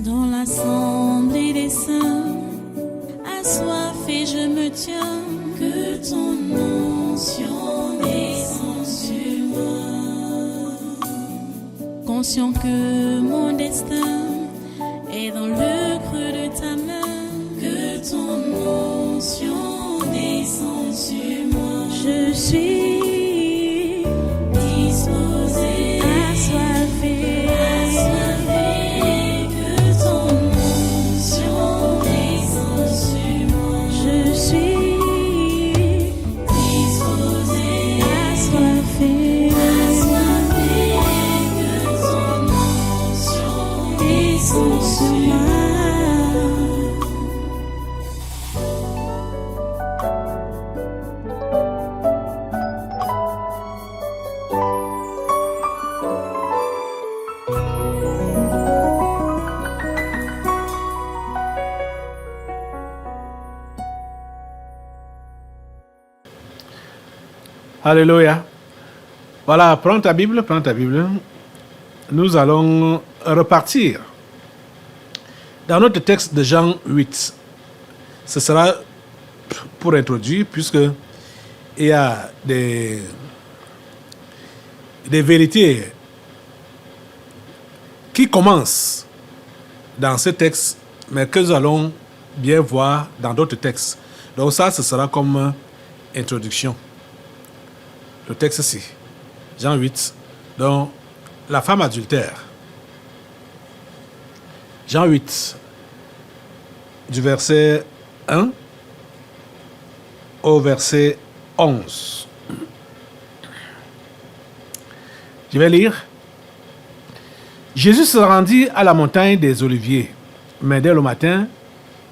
Dans l'assemblée des saints, assoiffé je me tiens, que ton onction descende sur moi. Conscient que mon destin est dans le creux de ta main, que ton onction descende sur moi. Je suis disposé, assoiffé, que ton onction descende sur moi. Je suis disposé, assoiffé, que ton onction descende sur moi. Alléluia. Voilà, prends ta Bible. Nous allons repartir dans notre texte de Jean 8. Ce sera pour introduire, puisque il y a des vérités qui commencent dans ce texte, mais que nous allons bien voir dans d'autres textes. Donc ça, ce sera comme introduction. Le texte ici, Jean 8, donc la femme adultère. Jean 8, du verset 1 au verset 11. Je vais lire. Jésus se rendit à la montagne des Oliviers, mais dès le matin,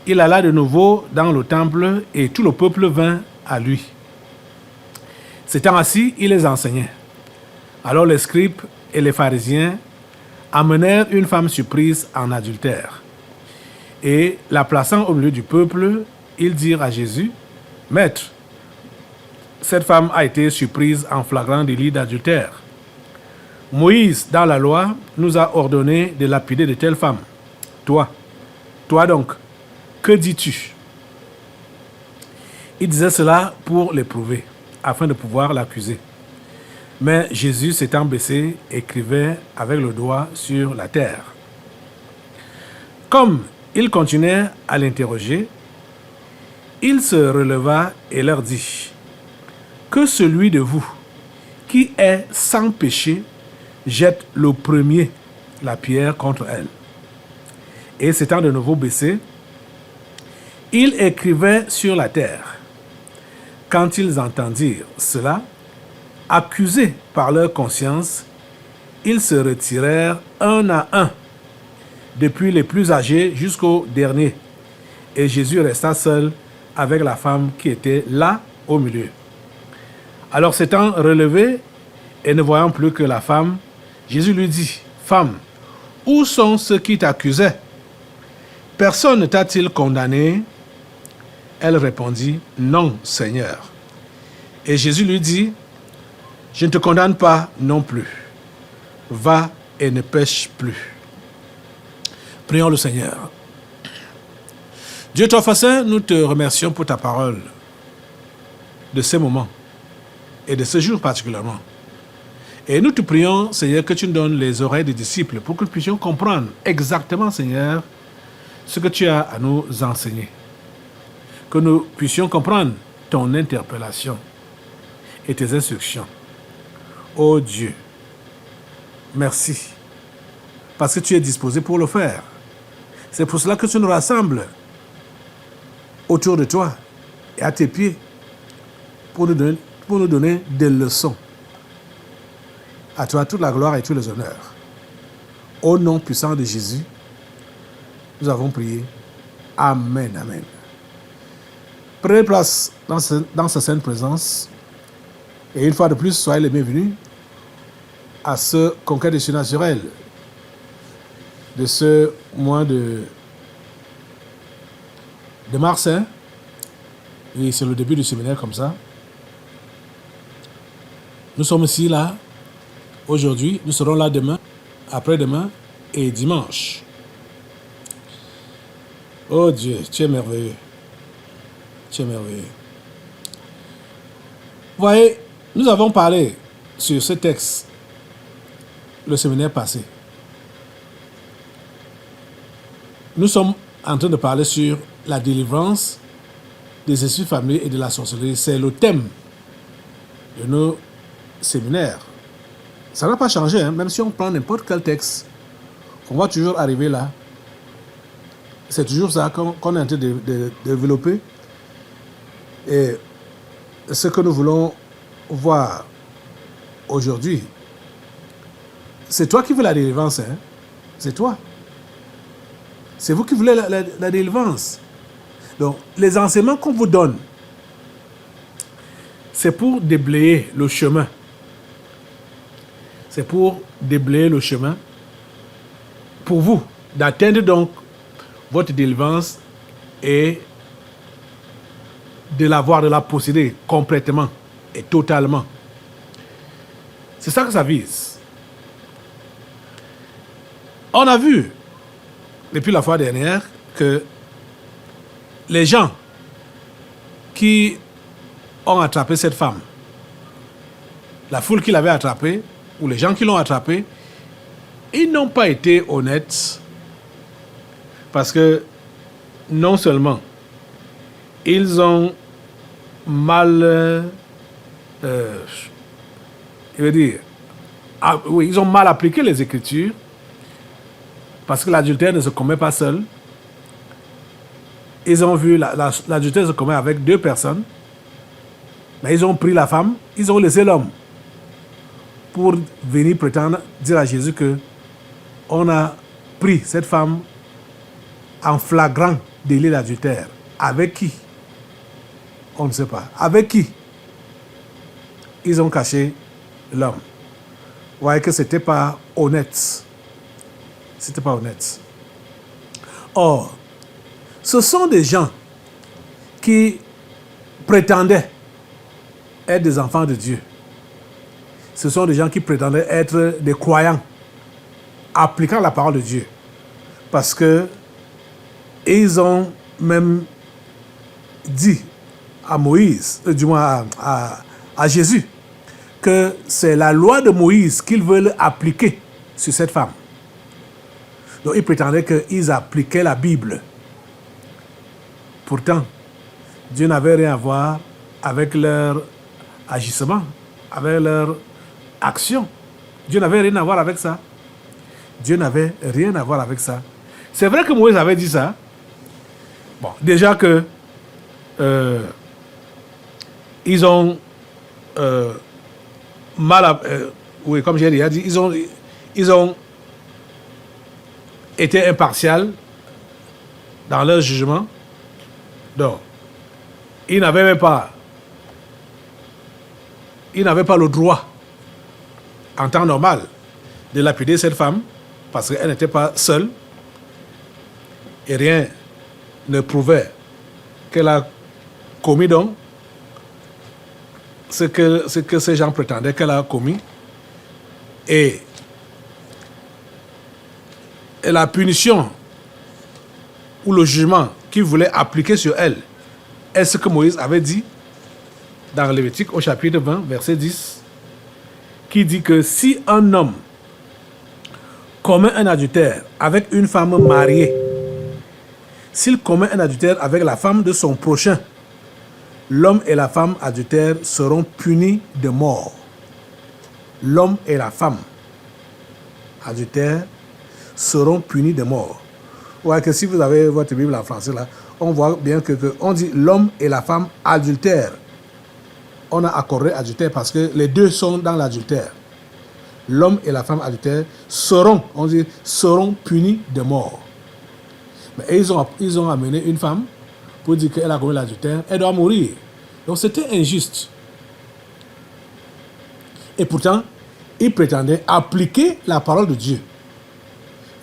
il alla de nouveau dans le temple et tout le peuple vint à lui. S'étant assis, il les enseignait. Alors les scribes et les pharisiens amenèrent une femme surprise en adultère. Et la plaçant au milieu du peuple, ils dirent à Jésus, « Maître, cette femme a été surprise en flagrant délit d'adultère. Moïse, dans la loi, nous a ordonné de lapider de telles femmes. Toi donc, que dis-tu » Il disait cela pour l'éprouver, afin de pouvoir l'accuser. Mais Jésus, s'étant baissé, écrivait avec le doigt sur la terre. Comme il continuait à l'interroger, il se releva et leur dit, « Que celui de vous qui est sans péché jette le premier la pierre contre elle. » Et s'étant de nouveau baissé, il écrivait sur la terre. Quand ils entendirent cela, accusés par leur conscience, ils se retirèrent un à un, depuis les plus âgés jusqu'au dernier. Et Jésus resta seul avec la femme qui était là au milieu. Alors s'étant relevé et ne voyant plus que la femme, Jésus lui dit, « Femme, où sont ceux qui t'accusaient? Personne ne t'a-t-il condamné ?» Elle répondit, « Non, Seigneur. » Et Jésus lui dit, « Je ne te condamne pas non plus. Va et ne pêche plus. » Prions le Seigneur. Dieu toi saint, nous te remercions pour ta parole de ces moments et de ce jour particulièrement. Et nous te prions, Seigneur, que tu nous donnes les oreilles des disciples pour que nous puissions comprendre exactement, Seigneur, ce que tu as à nous enseigner. Que nous puissions comprendre ton interpellation et tes instructions. Ô Dieu, merci, parce que tu es disposé pour le faire. C'est pour cela que tu nous rassembles autour de toi et à tes pieds pour nous donner des leçons. À toi toute la gloire et tous les honneurs. Au nom puissant de Jésus, nous avons prié. Amen, amen. Prenez place dans sa sainte présence. Et une fois de plus, soyez les bienvenus à ce conquête surnaturel de ce mois de mars. Et c'est le début du séminaire comme ça. Nous sommes ici, là, aujourd'hui. Nous serons là demain, après-demain et dimanche. Oh Dieu, tu es merveilleux. Tu es merveilleux. Vous voyez, nous avons parlé sur ce texte le séminaire passé. Nous sommes en train de parler sur la délivrance des esprits familiers et de la sorcellerie. C'est le thème de nos séminaires. Ça n'a pas changé, hein? Même si on prend n'importe quel texte, on va toujours arriver là. C'est toujours ça qu'on est en train de développer. Et ce que nous voulons voir aujourd'hui, c'est toi qui veux la délivrance, hein? C'est toi. C'est vous qui voulez la délivrance. Donc, les enseignements qu'on vous donne, c'est pour déblayer le chemin. C'est pour déblayer le chemin pour vous, d'atteindre donc votre délivrance et de la posséder complètement et totalement. C'est ça que ça vise. On a vu, depuis la fois dernière, que les gens qui ont attrapé cette femme, la foule qui l'avait attrapée, ou les gens qui l'ont attrapée, ils n'ont pas été honnêtes parce que non seulement ils ont mal, ils ont mal appliqué les Écritures parce que l'adultère ne se commet pas seul. Ils ont vu l'adultère se commet avec deux personnes, mais ils ont pris la femme, ils ont laissé l'homme pour venir prétendre dire à Jésus que on a pris cette femme en flagrant délit d'adultère. Avec qui? On ne sait pas. Avec qui? Ils ont caché l'homme. Vous voyez que c'était pas honnête. C'était pas honnête. Or, ce sont des gens qui prétendaient être des enfants de Dieu. Ce sont des gens qui prétendaient être des croyants, appliquant la parole de Dieu. Parce que ils ont même dit à Moïse, du moins à Jésus, que c'est la loi de Moïse qu'ils veulent appliquer sur cette femme. Donc ils prétendaient qu'ils appliquaient la Bible. Pourtant, Dieu n'avait rien à voir avec leur agissement, avec leur action. Dieu n'avait rien à voir avec ça. Dieu n'avait rien à voir avec ça. C'est vrai que Moïse avait dit ça. Bon, déjà que ils ont oui, comme j'ai déjà dit, ils ont été impartials dans leur jugement. Donc, ils n'avaient pas le droit, en temps normal, de lapider cette femme, parce qu'elle n'était pas seule, et rien ne prouvait qu'elle a commis donc ce que ces gens prétendaient qu'elle a commis. Et la punition ou le jugement qu'ils voulaient appliquer sur elle est ce que Moïse avait dit dans Lévitique au chapitre 20, verset 10, qui dit que si un homme commet un adultère avec une femme mariée, s'il commet un adultère avec la femme de son prochain, l'homme et la femme adultères seront punis de mort. L'homme et la femme adultères seront punis de mort. Ouais, que si vous avez votre Bible en français là, on voit bien que on dit l'homme et la femme adultères. On a accordé adultère parce que les deux sont dans l'adultère. L'homme et la femme adultères seront punis de mort. Mais ils ont amené une femme pour dire qu'elle a commis l'adultère, elle doit mourir. Donc c'était injuste. Et pourtant, ils prétendaient appliquer la parole de Dieu.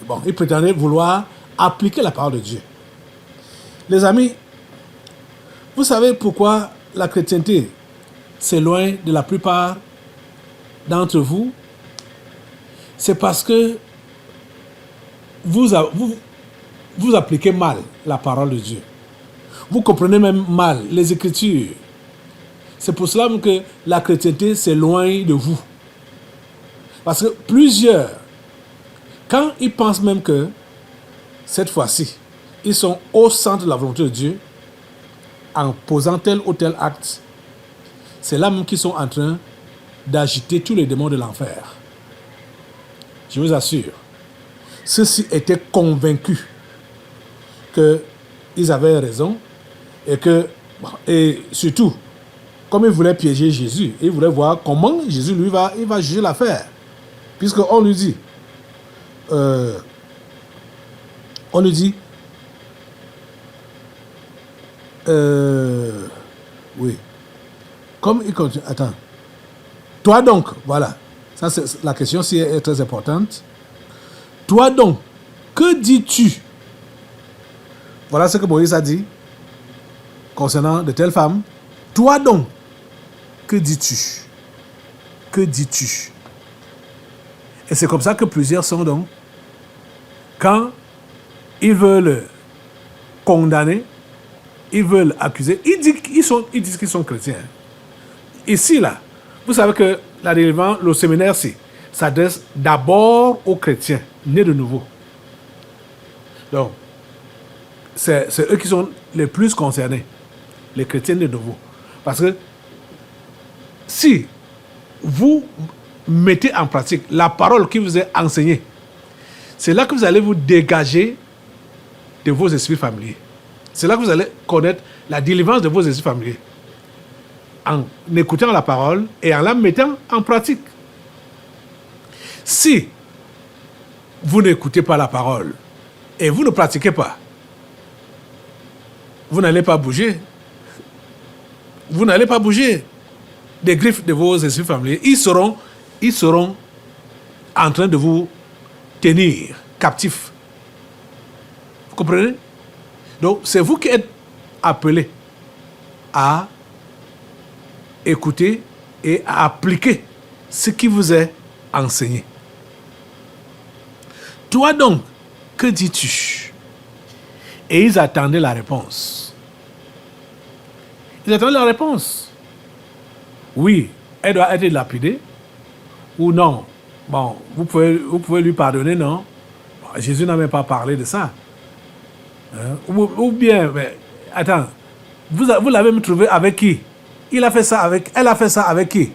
Bon, ils prétendaient vouloir appliquer la parole de Dieu. Les amis, vous savez pourquoi la chrétienté s'éloigne de la plupart d'entre vous? C'est parce que vous vous appliquez mal la parole de Dieu. Vous comprenez même mal les Écritures. C'est pour cela que la chrétienté s'éloigne de vous. Parce que plusieurs, quand ils pensent même que cette fois-ci, ils sont au centre de la volonté de Dieu, en posant tel ou tel acte, c'est là même qu'ils sont en train d'agiter tous les démons de l'enfer. Je vous assure, ceux-ci étaient convaincus qu'ils avaient raison et surtout, comme ils voulaient piéger Jésus, ils voulaient voir comment Jésus lui il va juger l'affaire. Puisqu'on lui dit, oui, comme il continue, attends, toi donc, voilà, ça c'est la question ci est très importante. Toi donc, que dis-tu? Voilà ce que Moïse a dit concernant de telles femmes. Toi donc, que dis-tu? Que dis-tu? Et c'est comme ça que plusieurs sont donc, quand ils veulent condamner, ils veulent accuser, ils disent qu'ils sont chrétiens. Ici, là, vous savez que la délivrance, le séminaire, s'adresse d'abord aux chrétiens, nés de nouveau. Donc, c'est eux qui sont les plus concernés, les chrétiens nés de nouveau. Parce que si vous mettez en pratique la parole qui vous est enseignée, c'est là que vous allez vous dégager de vos esprits familiers. C'est là que vous allez connaître la délivrance de vos esprits familiers. En écoutant la parole et en la mettant en pratique. Si vous n'écoutez pas la parole et vous ne pratiquez pas, vous n'allez pas bouger. Vous n'allez pas bouger des griffes de vos esprits familiers. Ils seront en train de vous tenir captifs. Vous comprenez? Donc, c'est vous qui êtes appelés à écouter et à appliquer ce qui vous est enseigné. Toi donc, que dis-tu? Et ils attendaient la réponse. Ils attendaient la réponse. Oui, elle doit être lapidée. Ou non. Bon, vous pouvez lui pardonner, non? Bon, Jésus n'a même pas parlé de ça. Hein? Ou bien, mais, attends, vous l'avez même trouvé avec qui? Elle a fait ça avec qui?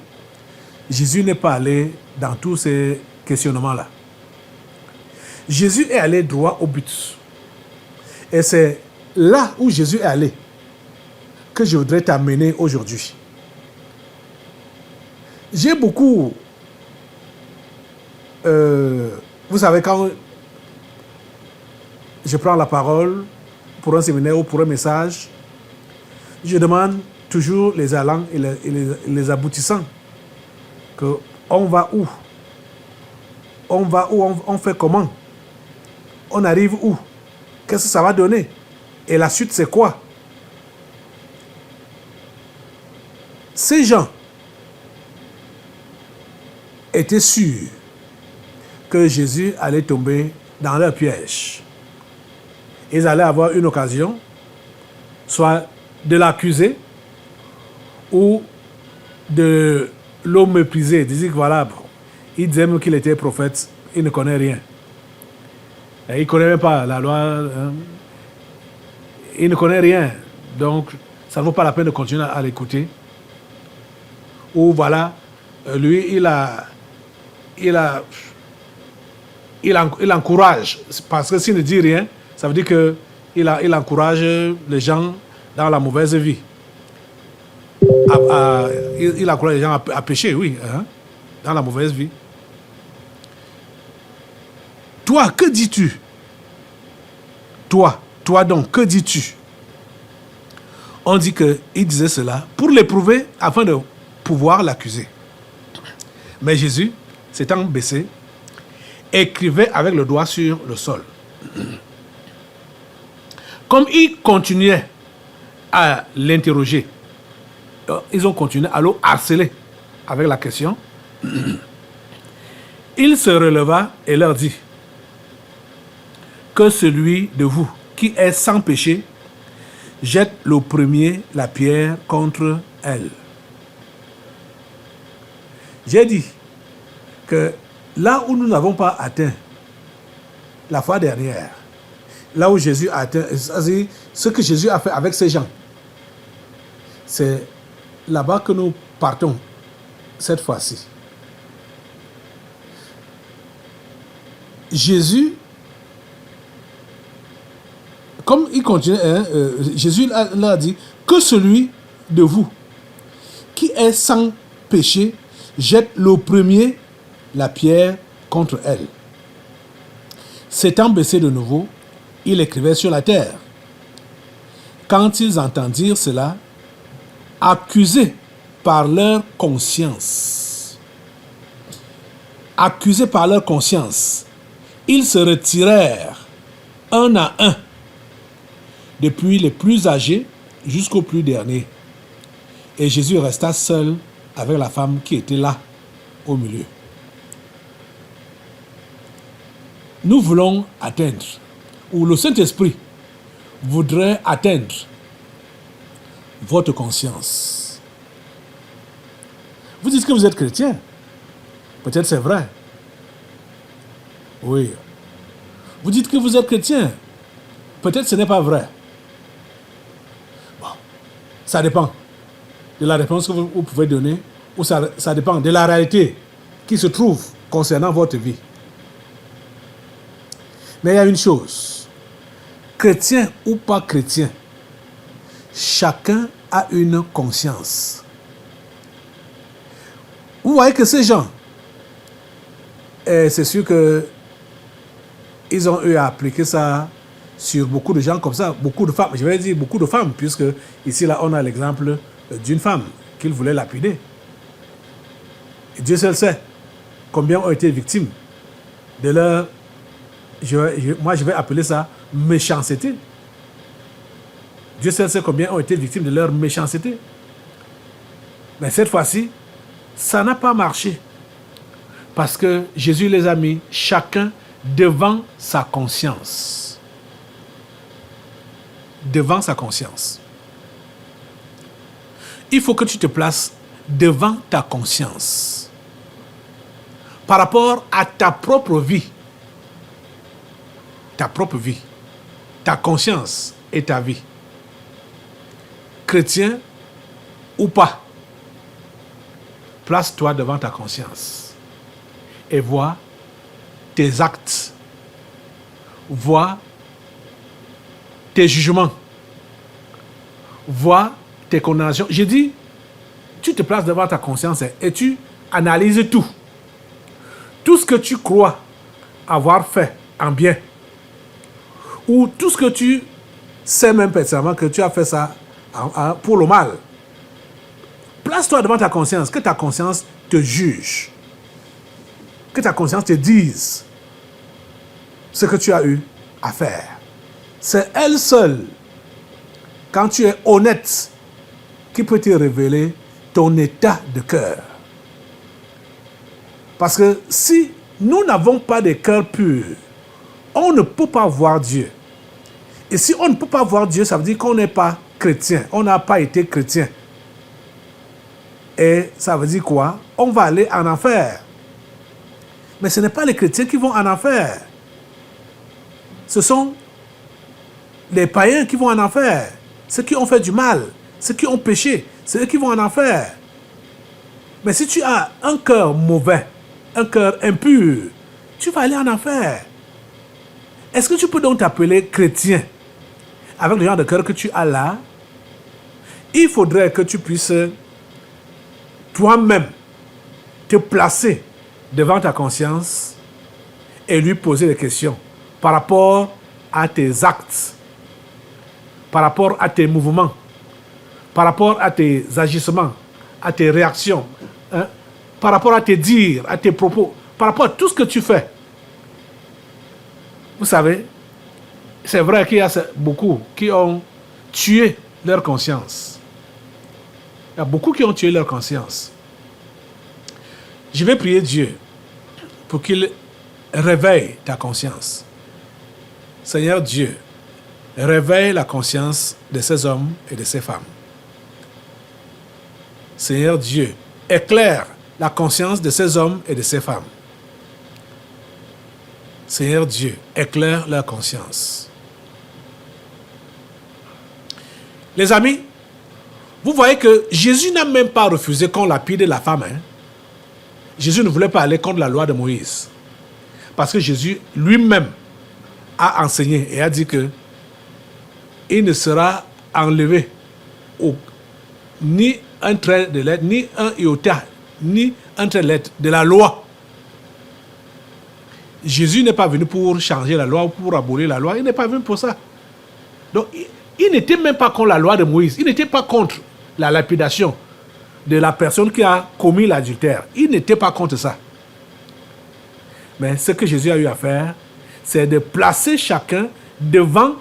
Jésus n'est pas allé dans tous ces questionnements-là. Jésus est allé droit au but. Et c'est là où Jésus est allé que je voudrais t'amener aujourd'hui. J'ai beaucoup... vous savez, quand je prends la parole pour un séminaire ou pour un message, je demande toujours les allants et les aboutissants. Que on va où? On va où? On fait comment? On arrive où? Qu'est-ce que ça va donner? Et la suite, c'est quoi? Ces gens étaient sûrs que Jésus allait tomber dans leur piège. Ils allaient avoir une occasion, soit de l'accuser ou de le mépriser. Ils disaient que voilà, il disait même qu'il était prophète, il ne connaît rien. Et il ne connaît même pas la loi. Hein. Il ne connaît rien. Donc, ça ne vaut pas la peine de continuer à l'écouter. Ou voilà, lui, il encourage. Parce que s'il ne dit rien, ça veut dire qu'il encourage les gens dans la mauvaise vie. Il encourage les gens à pécher, oui, hein, dans la mauvaise vie. Toi, que dis-tu? Toi donc, que dis-tu? On dit qu'il disait cela pour l'éprouver afin de pouvoir l'accuser. Mais Jésus, s'étant baissé, écrivait avec le doigt sur le sol. Comme il continuait à l'interroger, ils ont continué à le harceler avec la question. Il se releva et leur dit, que celui de vous qui est sans péché jette le premier la pierre contre elle. J'ai dit que là où nous n'avons pas atteint la fois dernière, là où Jésus a atteint, c'est-à-dire ce que Jésus a fait avec ces gens, c'est là-bas que nous partons cette fois-ci. Jésus, comme il continue, Jésus leur a dit que celui de vous qui est sans péché jette le premier la pierre contre elle. S'étant baissé de nouveau, il écrivait sur la terre. Quand ils entendirent cela, accusés par leur conscience, ils se retirèrent un à un, depuis les plus âgés jusqu'au plus dernier. Et Jésus resta seul avec la femme qui était là, au milieu. Nous voulons atteindre, ou le Saint-Esprit voudrait atteindre votre conscience. Vous dites que vous êtes chrétien. Peut-être c'est vrai. Oui. Vous dites que vous êtes chrétien. Peut-être ce n'est pas vrai. Bon. Ça dépend de la réponse que vous pouvez donner, ou ça dépend de la réalité qui se trouve concernant votre vie. Mais il y a une chose. Chrétien ou pas chrétien, chacun a une conscience. Vous voyez que ces gens, c'est sûr que ils ont eu à appliquer ça sur beaucoup de gens comme ça, beaucoup de femmes. Je vais dire beaucoup de femmes, puisque ici là on a l'exemple d'une femme qu'ils voulaient lapider. Et Dieu seul sait combien ont été victimes de leur, moi je vais appeler ça méchanceté. Dieu seul sait combien ont été victimes de leur méchanceté. Mais cette fois-ci, ça n'a pas marché. Parce que Jésus les a mis chacun devant sa conscience. Devant sa conscience. Il faut que tu te places devant ta conscience. Par rapport à ta propre vie. Ta propre vie. Ta conscience et ta vie. Chrétien ou pas. Place-toi devant ta conscience et vois tes actes, vois tes jugements, vois tes condamnations. J'ai dit, tu te places devant ta conscience et tu analyses tout. Tout ce que tu crois avoir fait en bien, ou tout ce que tu sais même personnellement que tu as fait ça pour le mal. Place-toi devant ta conscience, que ta conscience te juge. Que ta conscience te dise ce que tu as eu à faire. C'est elle seule, quand tu es honnête, qui peut te révéler ton état de cœur. Parce que si nous n'avons pas de cœur pur, on ne peut pas voir Dieu. Et si on ne peut pas voir Dieu, ça veut dire qu'on n'est pas chrétien. On n'a pas été chrétien. Et ça veut dire quoi? On va aller en enfer. Mais ce n'est pas les chrétiens qui vont en enfer. Ce sont les païens qui vont en enfer. Ceux qui ont fait du mal, ceux qui ont péché, c'est eux qui vont en enfer. Mais si tu as un cœur mauvais, un cœur impur, tu vas aller en enfer. Est-ce que tu peux donc t'appeler chrétien avec le genre de cœur que tu as là? Il faudrait que tu puisses toi-même te placer devant ta conscience et lui poser des questions par rapport à tes actes, par rapport à tes mouvements, par rapport à tes agissements, à tes réactions, hein, par rapport à tes dires, à tes propos, par rapport à tout ce que tu fais. Vous savez, c'est vrai qu'il y a beaucoup qui ont tué leur conscience. Il y a beaucoup qui ont tué leur conscience. Je vais prier Dieu pour qu'il réveille ta conscience. Seigneur Dieu, réveille la conscience de ces hommes et de ces femmes. Seigneur Dieu, éclaire la conscience de ces hommes et de ces femmes. Seigneur Dieu, éclaire leur conscience. Les amis, vous voyez que Jésus n'a même pas refusé qu'on lapide la femme. Hein? Jésus ne voulait pas aller contre la loi de Moïse. Parce que Jésus lui-même a enseigné et a dit que il ne sera enlevé ni un trait de lettre, ni un iota, ni un trait de lettre de la loi. Jésus n'est pas venu pour changer la loi ou pour abolir la loi. Il n'est pas venu pour ça. Donc, il n'était même pas contre la loi de Moïse. Il n'était pas contre la lapidation de la personne qui a commis l'adultère. Il n'était pas contre ça. Mais ce que Jésus a eu à faire, c'est de placer chacun devant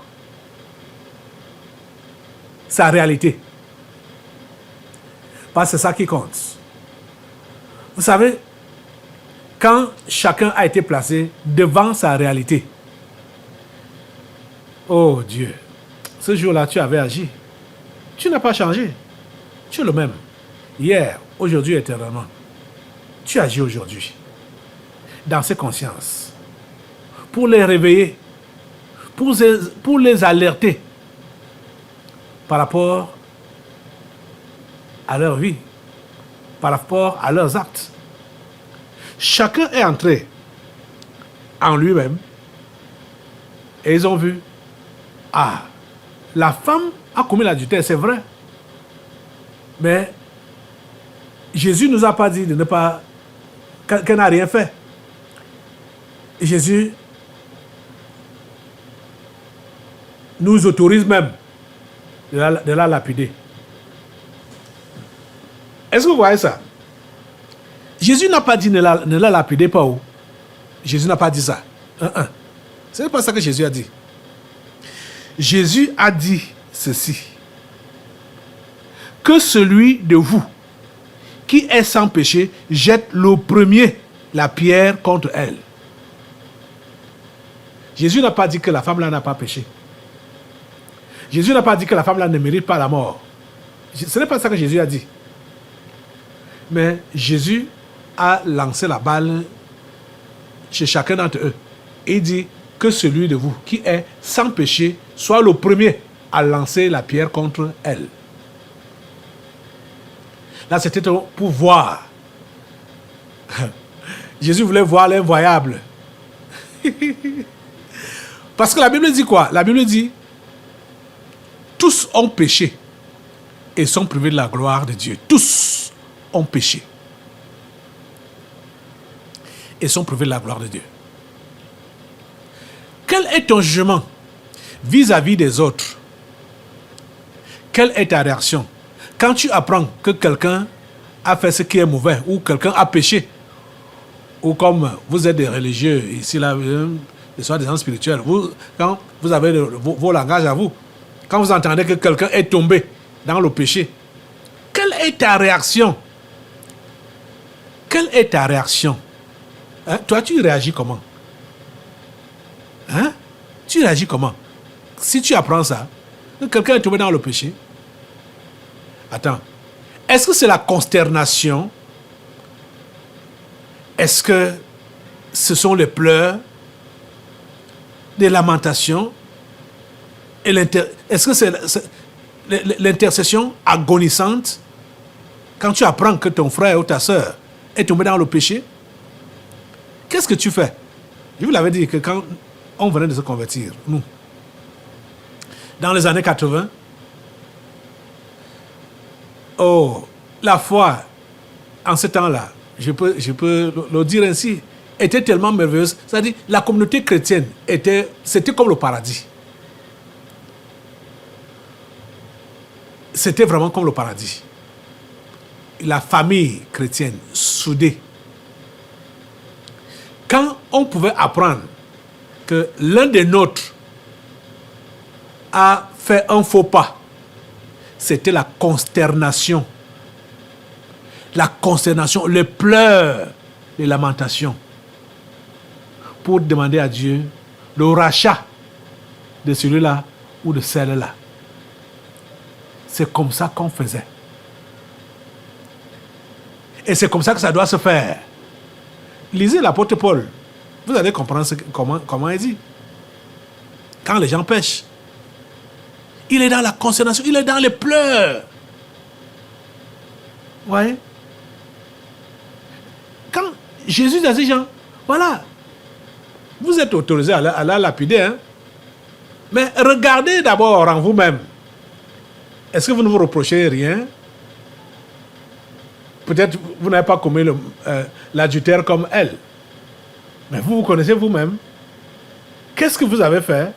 sa réalité. Parce que c'est ça qui compte. Vous savez, quand chacun a été placé devant sa réalité, oh Dieu, ce jour-là, tu avais agi. Tu n'as pas changé. Tu es le même. Hier, aujourd'hui, éternellement. Tu agis aujourd'hui. Dans ces consciences. Pour les réveiller. Pour les alerter. Par rapport à leur vie. Par rapport à leurs actes. Chacun est entré en lui-même. Et ils ont vu. Ah, la femme a commis l'adultère, c'est vrai. Mais Jésus ne nous a pas dit de ne pas... qu'elle n'a rien fait. Jésus nous autorise même de la lapider. Est-ce que vous voyez ça? Jésus n'a pas dit ne la lapidez pas. Où? Jésus n'a pas dit ça. Ce n'est pas ça que Jésus a dit. Jésus a dit ceci. Que celui de vous qui est sans péché jette le premier la pierre contre elle. Jésus n'a pas dit que la femme là n'a pas péché. Jésus n'a pas dit que la femme là ne mérite pas la mort. Ce n'est pas ça que Jésus a dit. Mais Jésus a lancé la balle chez chacun d'entre eux. Et il dit que celui de vous qui est sans péché soit le premier à lancer la pierre contre elle. Là, c'était pour voir. Jésus voulait voir l'invoyable. Parce que la Bible dit quoi? La Bible dit tous ont péché et sont privés de la gloire de Dieu. Tous ont péché et sont privés de la gloire de Dieu. Quel est ton jugement vis-à-vis des autres? Quelle est ta réaction quand tu apprends que quelqu'un a fait ce qui est mauvais ou quelqu'un a péché? Ou comme vous êtes des religieux, ici, là, soit des gens spirituels, quand vous avez vos langages à vous, quand vous entendez que quelqu'un est tombé dans le péché, quelle est ta réaction? Quelle est ta réaction? Hein? Toi, tu réagis comment? Hein? Tu réagis comment? Si tu apprends ça, que quelqu'un est tombé dans le péché, attends, est-ce que c'est la consternation? Est-ce que ce sont les pleurs, des lamentations? Est-ce que c'est l'intercession agonisante quand tu apprends que ton frère ou ta soeur est tombé dans le péché? Qu'est-ce que tu fais? Je vous l'avais dit que quand on venait de se convertir, nous, dans les années 80, oh, la foi, en ce temps-là, je peux le dire ainsi, était tellement merveilleuse. C'est-à-dire, la communauté chrétienne c'était comme le paradis. C'était vraiment comme le paradis. La famille chrétienne, soudée. Quand on pouvait apprendre que l'un des nôtres a fait un faux pas, c'était la consternation. La consternation, les pleurs, les lamentations. Pour demander à Dieu le rachat de celui-là ou de celle-là. C'est comme ça qu'on faisait. Et c'est comme ça que ça doit se faire. Lisez l'apôtre Paul. Vous allez comprendre comment il dit. Quand les gens pêchent, il est dans la consternation, il est dans les pleurs. Vous voyez? Quand Jésus dit à ces gens, voilà, vous êtes autorisés à la lapider, hein? Mais regardez d'abord en vous-même. Est-ce que vous ne vous reprochez rien? Peut-être vous n'avez pas commis l'adultère comme elle. Mais vous connaissez vous-même. Qu'est-ce que vous avez fait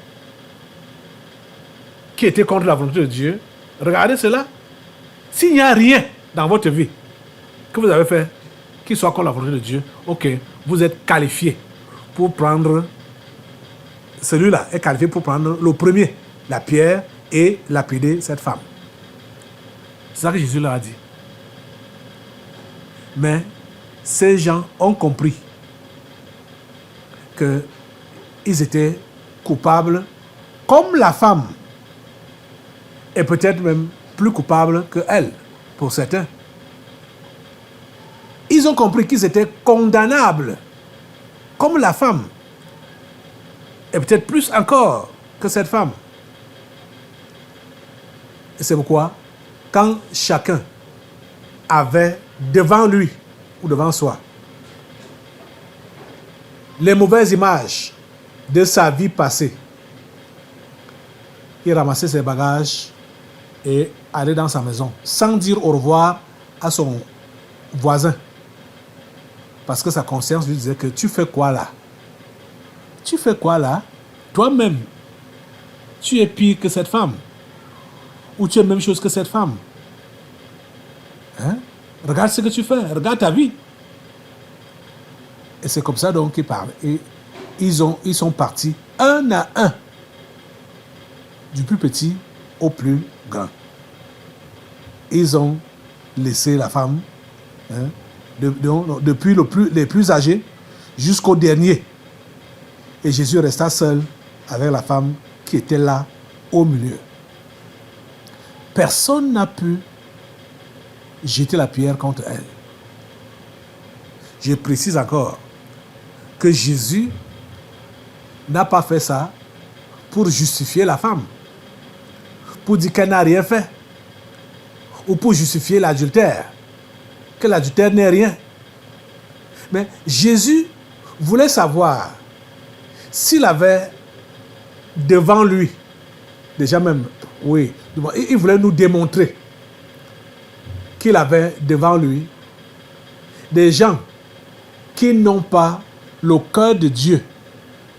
qui était contre la volonté de Dieu? Regardez cela. S'il n'y a rien dans votre vie que vous avez fait qui soit contre la volonté de Dieu, ok, vous êtes qualifié pour prendre, celui-là est qualifié pour prendre le premier, la pierre, et lapider cette femme. C'est ça que Jésus leur a dit. Mais ces gens ont compris qu'ils étaient coupables comme la femme, et peut-être même plus coupables que elle, pour certains. Ils ont compris qu'ils étaient condamnables comme la femme, et peut-être plus encore que cette femme. Et c'est pourquoi, quand chacun avait devant lui ou devant soi les mauvaises images de sa vie passée, il ramassait ses bagages et allait dans sa maison sans dire au revoir à son voisin, parce que sa conscience lui disait que tu fais quoi là? Tu fais quoi là? Toi-même, tu es pire que cette femme, ou tu es la même chose que cette femme. Hein? Regarde ce que tu fais, regarde ta vie. Et c'est comme ça donc qu'ils parlent. Et ils sont partis un à un, du plus petit au plus grand. Ils ont laissé la femme, hein, depuis les plus âgés jusqu'au dernier. Et Jésus resta seul avec la femme qui était là au milieu. Personne n'a pu jeter la pierre contre elle. Je précise encore que Jésus n'a pas fait ça pour justifier la femme, pour dire qu'elle n'a rien fait, ou pour justifier l'adultère, que l'adultère n'est rien. Mais Jésus voulait savoir s'il avait devant lui, déjà même, oui, il voulait nous démontrer qu'il avait devant lui des gens qui n'ont pas le cœur de Dieu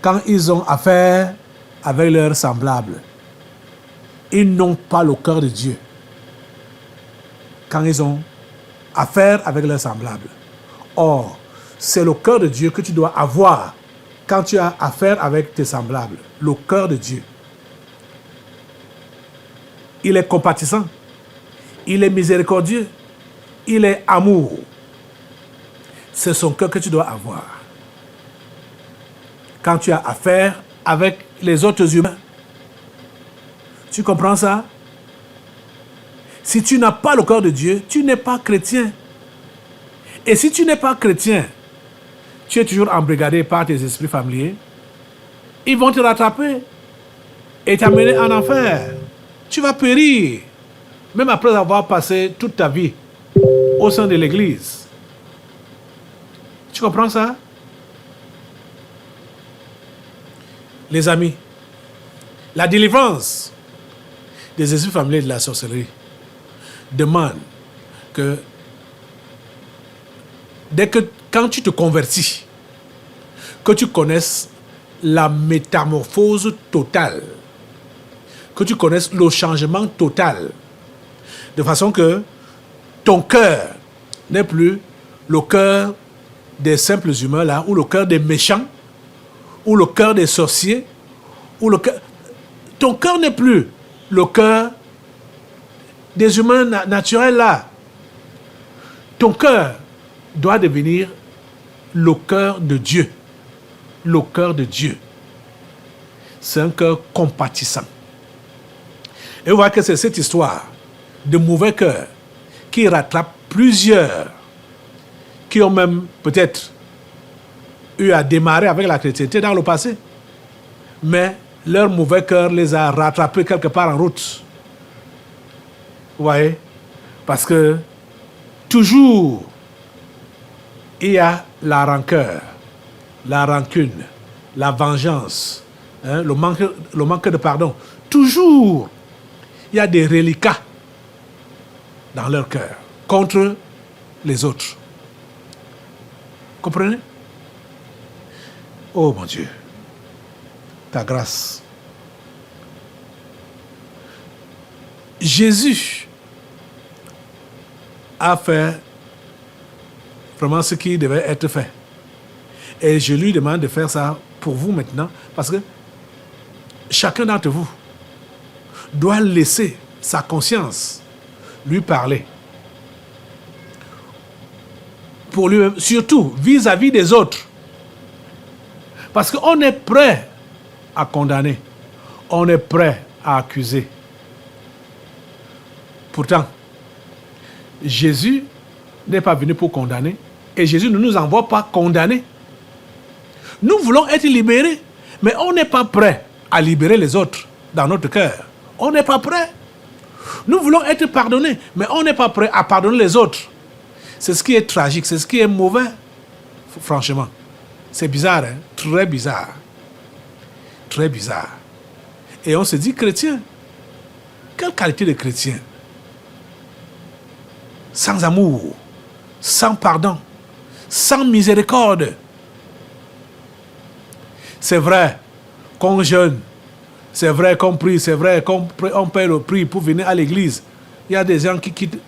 quand ils ont affaire avec leurs semblables. Ils n'ont pas le cœur de Dieu quand ils ont affaire avec leurs semblables. Or, c'est le cœur de Dieu que tu dois avoir quand tu as affaire avec tes semblables. Le cœur de Dieu. Il est compatissant. Il est miséricordieux. Il est amour. C'est son cœur que tu dois avoir quand tu as affaire avec les autres humains. Tu comprends ça? Si tu n'as pas le cœur de Dieu, tu n'es pas chrétien. Et si tu n'es pas chrétien, tu es toujours embrigadé par tes esprits familiers, ils vont te rattraper et t'amener en enfer. Tu vas périr, même après avoir passé toute ta vie au sein de l'église. Tu comprends ça? Les amis, la délivrance des esprits familiers de la sorcellerie demande que quand tu te convertis, que tu connaisses la métamorphose totale, que tu connaisses le changement total, de façon que ton cœur n'est plus le cœur des simples humains là, ou le cœur des méchants, ou le cœur des sorciers, ou ton cœur n'est plus le cœur des humains naturels là. Ton cœur doit devenir le cœur de Dieu. Le cœur de Dieu. c'est un cœur compatissant. Et vous voyez que c'est cette histoire de mauvais cœur qui rattrape plusieurs qui ont même peut-être eu à démarrer avec la chrétienté dans le passé. Mais leur mauvais cœur les a rattrapés quelque part en route. Vous voyez? Parce que toujours, il y a la rancœur, la rancune, la vengeance, hein, le manque de pardon. Toujours, il y a des reliquats dans leur cœur contre les autres. Comprenez? Oh mon Dieu, ta grâce. Jésus a fait vraiment ce qui devait être fait. Et je lui demande de faire ça pour vous maintenant, parce que chacun d'entre vous doit laisser sa conscience lui parler. Pour lui-même, surtout vis-à-vis des autres. Parce qu'on est prêt à condamner, on est prêt à accuser. Pourtant, Jésus n'est pas venu pour condamner et Jésus ne nous envoie pas condamner. Nous voulons être libérés, mais on n'est pas prêt à libérer les autres dans notre cœur. On n'est pas prêt. Nous voulons être pardonnés, mais on n'est pas prêt à pardonner les autres. C'est ce qui est tragique, c'est ce qui est mauvais, franchement. C'est bizarre, hein? Très bizarre. Très bizarre. Et on se dit chrétien. Quelle qualité de chrétien? Sans amour, sans pardon, sans miséricorde. C'est vrai qu'on jeûne, c'est vrai qu'on prie, c'est vrai qu'on paie le prix pour venir à l'église. Il y a des gens qui quittent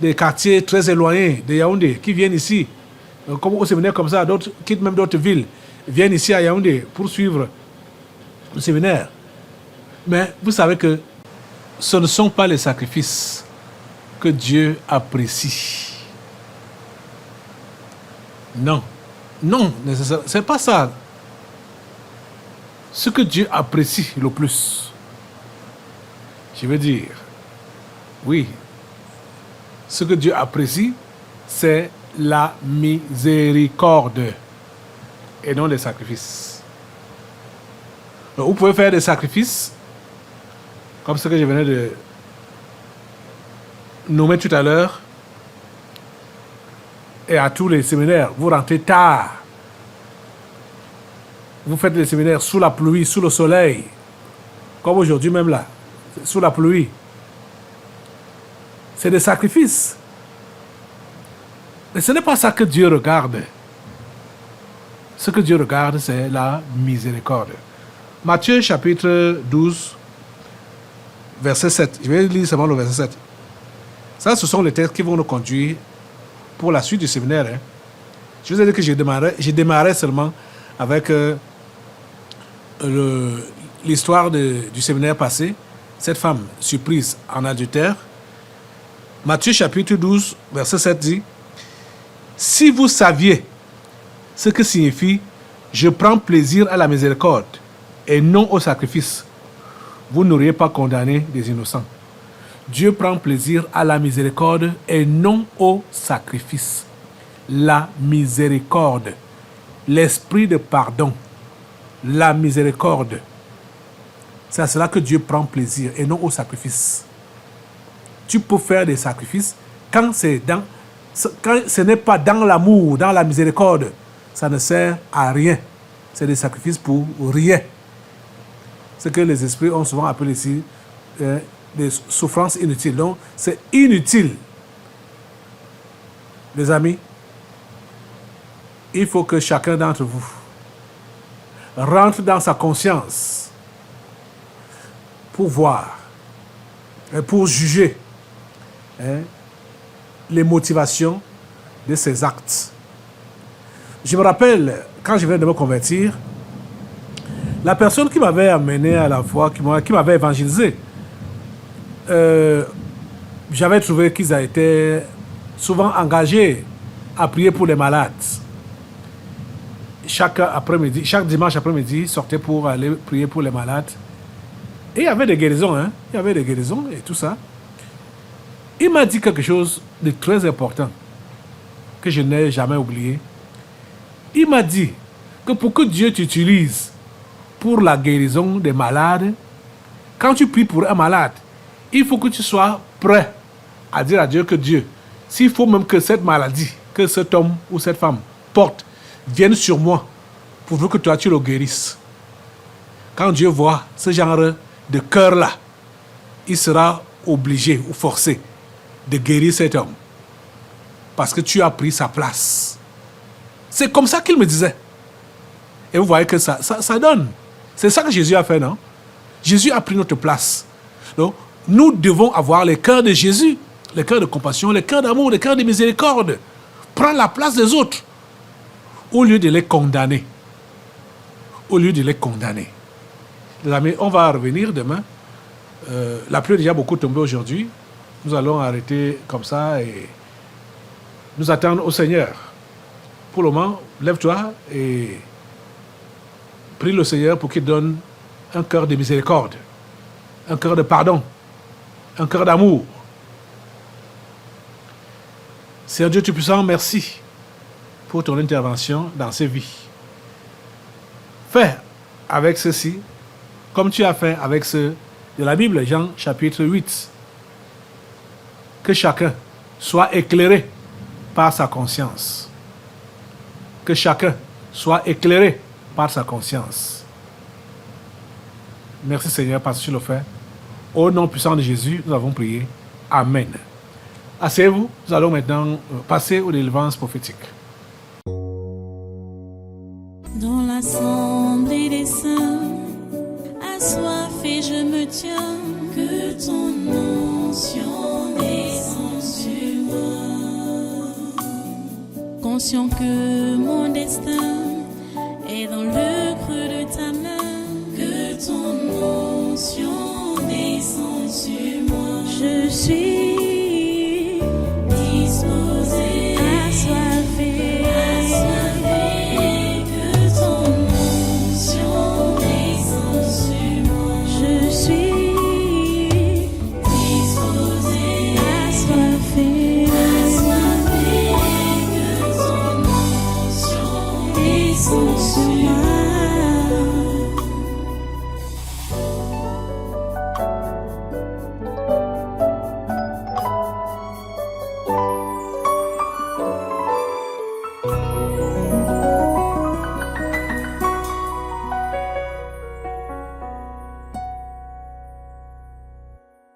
des quartiers très éloignés de Yaoundé, qui viennent ici, comme au séminaire comme ça, d'autres quittent même d'autres villes, viennent ici à Yaoundé pour suivre le séminaire. Mais vous savez que ce ne sont pas les sacrifices que Dieu apprécie. Non, non, c'est pas ça. Ce que Dieu apprécie le plus, je veux dire, oui, ce que Dieu apprécie, c'est la miséricorde et non les sacrifices. Donc, vous pouvez faire des sacrifices, comme ce que je venais de nommer tout à l'heure, et à tous les séminaires, vous rentrez tard. Vous faites les séminaires sous la pluie, sous le soleil, comme aujourd'hui même là, sous la pluie. C'est des sacrifices. Mais ce n'est pas ça que Dieu regarde. Ce que Dieu regarde, c'est la miséricorde. Matthieu chapitre 12, verset 7. Je vais lire seulement le verset 7. Ça, ce sont les textes qui vont nous conduire pour la suite du séminaire. Hein. Je vous ai dit que j'ai démarré seulement avec l'histoire du séminaire passé. Cette femme surprise en adultère. Matthieu chapitre 12, verset 7 dit: si vous saviez ce que signifie « je prends plaisir à la miséricorde et non au sacrifice », vous n'auriez pas condamné des innocents. Dieu prend plaisir à la miséricorde et non au sacrifice. La miséricorde, l'esprit de pardon, la miséricorde. C'est à cela que Dieu prend plaisir et non au sacrifice. Tu peux faire des sacrifices quand ce n'est pas dans l'amour, dans la miséricorde. Ça ne sert à rien. C'est des sacrifices pour rien. Ce que les esprits ont souvent appelé ici des souffrances inutiles. Donc, c'est inutile. Les amis, il faut que chacun d'entre vous rentre dans sa conscience pour voir et pour juger les motivations de ses actes. Je me rappelle, quand je venais de me convertir, la personne qui m'avait amené à la foi, qui m'avait évangélisé, j'avais trouvé qu'ils étaient souvent engagés à prier pour les malades. chaque dimanche après-midi, sortait pour aller prier pour les malades. Et il y avait des guérisons, hein. Il y avait des guérisons et tout ça. Il m'a dit quelque chose de très important que je n'ai jamais oublié. Il m'a dit que pour que Dieu t'utilise pour la guérison des malades, quand tu pries pour un malade, il faut que tu sois prêt à dire à Dieu que Dieu, s'il faut même que cette maladie, que cet homme ou cette femme porte, vienne sur moi, pour que toi tu le guérisses. Quand Dieu voit ce genre de cœur-là, il sera obligé ou forcé de guérir cet homme. Parce que tu as pris sa place. C'est comme ça qu'il me disait. Et vous voyez que ça donne. C'est ça que Jésus a fait, non? Jésus a pris notre place. Donc, nous devons avoir le cœur de Jésus, le cœur de compassion, le cœur d'amour, le cœur de miséricorde. Prendre la place des autres au lieu de les condamner. Au lieu de les condamner. Les amis, on va revenir demain. La pluie est déjà beaucoup tombée aujourd'hui. Nous allons arrêter comme ça et nous attendre au Seigneur. Pour le moment, lève-toi et prie le Seigneur pour qu'il donne un cœur de miséricorde, un cœur de pardon, un cœur d'amour. Seigneur Dieu Tout-Puissant, merci pour ton intervention dans ces vies. Fais avec ceci, comme tu as fait avec ceux de la Bible, Jean chapitre 8, que chacun soit éclairé par sa conscience. Que chacun soit éclairé par sa conscience. Merci Seigneur parce que tu le fais. Au nom puissant de Jésus, nous avons prié. Amen. Asseyez-vous, nous allons maintenant passer aux délivrances prophétiques. Dans l'assemblée des saints, assoiffé je me tiens, que ton onction descende sur moi. Conscient que mon destin est dans le creux de ta main, que ton onction descende sur moi. Je suis